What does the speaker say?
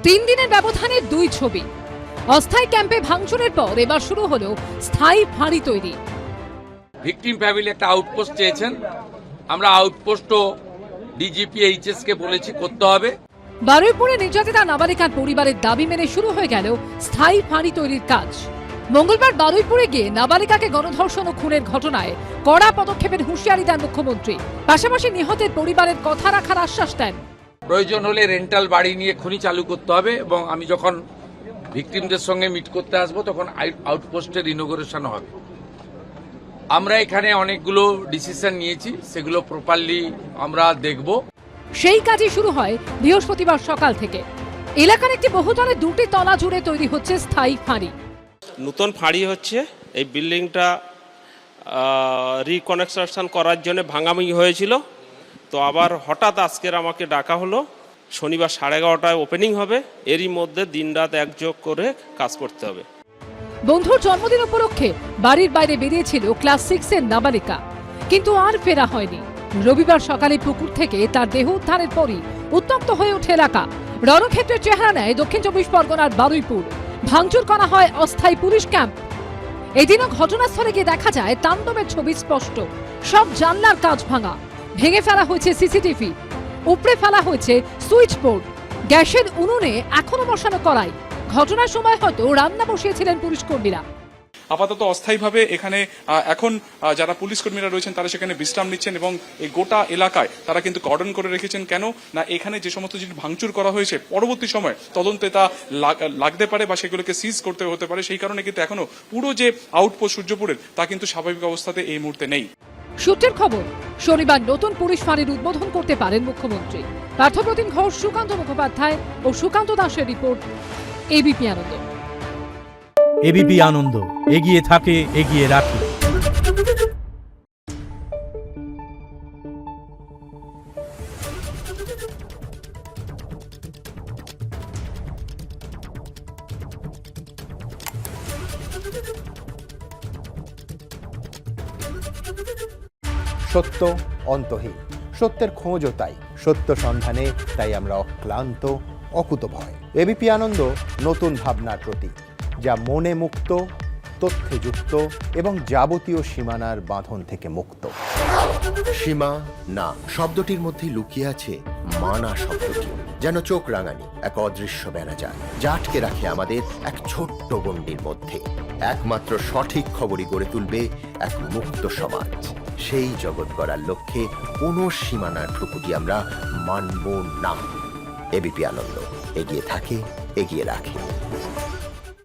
3 দিনের ব্যবধানে 2 ছবি। অস্থায়ী ক্যাম্পে ভাঙচুরের পর এবার শুরু হলো স্থায়ী ফাঁড়ি তৈরি। ভিকটিম ফ্যামিলি একটা আউটপোস্ট চেয়েছেন, আমরা আউটপোস্টও ডিজিপি এইচএস কে বলেছি করতে হবে। বারুইপুরে নির্যাতিতা নাবালিকার পরিবারের দাবি মেনে শুরু হয়ে গেল স্থায়ী ফাঁড়ি তৈরির কাজ। মঙ্গলবার বারুইপুরে গিয়ে নাবালিকাকে গণধর্ষণ ও খুনের ঘটনায় কড়া পদক্ষেপের হুঁশিয়ারি দেন মুখ্যমন্ত্রী। পাশাপাশি নিহতের পরিবারের কথা রাখার আশ্বাস দেন। প্রয়োজন হলে রেন্টাল বাড়ি নিয়ে খনি চালু করতে হবে এবং আমি যখন ভিকটিমদের সঙ্গে মিট করতে আসবো তখন আউটপোস্টের ইনোগ্রেশন হবে। আমরা এখানে অনেকগুলো ডিসিশন নিয়েছি, সেগুলো প্রপারলি আমরা দেখব। সেই কাজই শুরু হয় বৃহস্পতিবার সকাল থেকে। এলাকার একটি বহুতলে 2টি তলা জুড়ে তৈরি হচ্ছে স্থায়ী ফাঁড়ি। নতুন ফাঁড়ি হচ্ছে। এই বিল্ডিংটা রিকনস্ট্রাকশন করার জন্য ভাঙাভাঙি হয়েছিল, তো আবার হঠাৎ আজকের আমাকে ডাকা হলো। শনিবার 11:30টায় ওপেনিং হবে। এরই মধ্যে দিনরাত একযোগ করে কাজ করতে হবে। বন্ধুর জন্মদিন উপলক্ষে বাড়ির বাইরে বেরিয়েছিল ক্লাস 6-এর নাবালিকা, কিন্তু আর ফেরা হয়নি। রবিবার সকালে পুকুর থেকে তার দেহ উদ্ধারের পরই উত্তপ্ত হয়ে ওঠে এলাকা। রণক্ষেত্রের চেহারা নেয় দক্ষিণ 24 পরগনার বারুইপুর। ভাঙচুর করা হয় অস্থায়ী পুলিশ ক্যাম্প। এদিনও ঘটনাস্থলে গিয়ে দেখা যায় তাণ্ডবের ছবি স্পষ্ট। সব জানলার কাঁচ ভাঙা, ভেঙে ফেলা হয়েছে সিসিটিভি, উপড়ে ফেলা হয়েছে সুইচ বোর্ড। গ্যাসের উনুনে এখনো বসানো কড়াই। ঘটনার সময় হয়তো রান্না বসিয়েছিলেন পুলিশ কর্মীরা। আপাতত অস্থায়ীভাবে এখানে এখন যারা পুলিশ কর্মীরা রয়েছেন তারা সেখানে বিশ্রাম নিচ্ছেন এবং এই গোটা এলাকায় তারা কিন্তু কর্ডন করে রেখেছেন। কেন না, এখানে যে সমস্ত জিনিস ভাঙচুর করা হয়েছে পরবর্তী সময় তদন্তে তা লাগতে পারে বা সেগুলোকে সিজ করতে হতে পারে। সেই কারণে কিন্তু এখনো পুরো যে আউটপোস্ট সূর্যপুরের তা কিন্তু স্বাভাবিক অবস্থাতে এই মুহূর্তে নেই। সূত্রের খবর, শনিবার নতুন পুলিশ ফাঁড়ির উদ্বোধন করতে পারেন মুখ্যমন্ত্রী। পার্থপ্রতিম ঘোষ, সুকান্ত মুখোপাধ্যায় ও সুকান্ত দাসের রিপোর্ট, এবিপি আনন্দ। এবিপি আনন্দ, এগিয়ে থাকে, এগিয়ে রাখে। সত্য অন্তহীন, সত্যের খোঁজও তাই, সত্য সন্ধানে তাই আমরা অক্লান্ত, অকুতভয়। এবিপি আনন্দ নতুন ভাবনার প্রতীক, যা মনে মুক্ত, তথ্যে যুক্ত এবং যাবতীয় সীমানার বাঁধন থেকে মুক্ত। সীমা না শব্দটির মধ্যে লুকিয়ে আছে মানা শব্দটি, যেন চোখ রাঙানি এক অদৃশ্য বেড়াজাল, যা আটকে রাখে আমাদের এক ছোট্ট গণ্ডির মধ্যে। একমাত্র সঠিক খবরই গড়ে তুলবে এক মুক্ত সমাজ। সেই জগৎ গড়ার লক্ষ্যে কোনো সীমানার ঠুকুটি আমরা মানব না। এবিপি আনন্দ, এগিয়ে থাকে, এগিয়ে রাখে।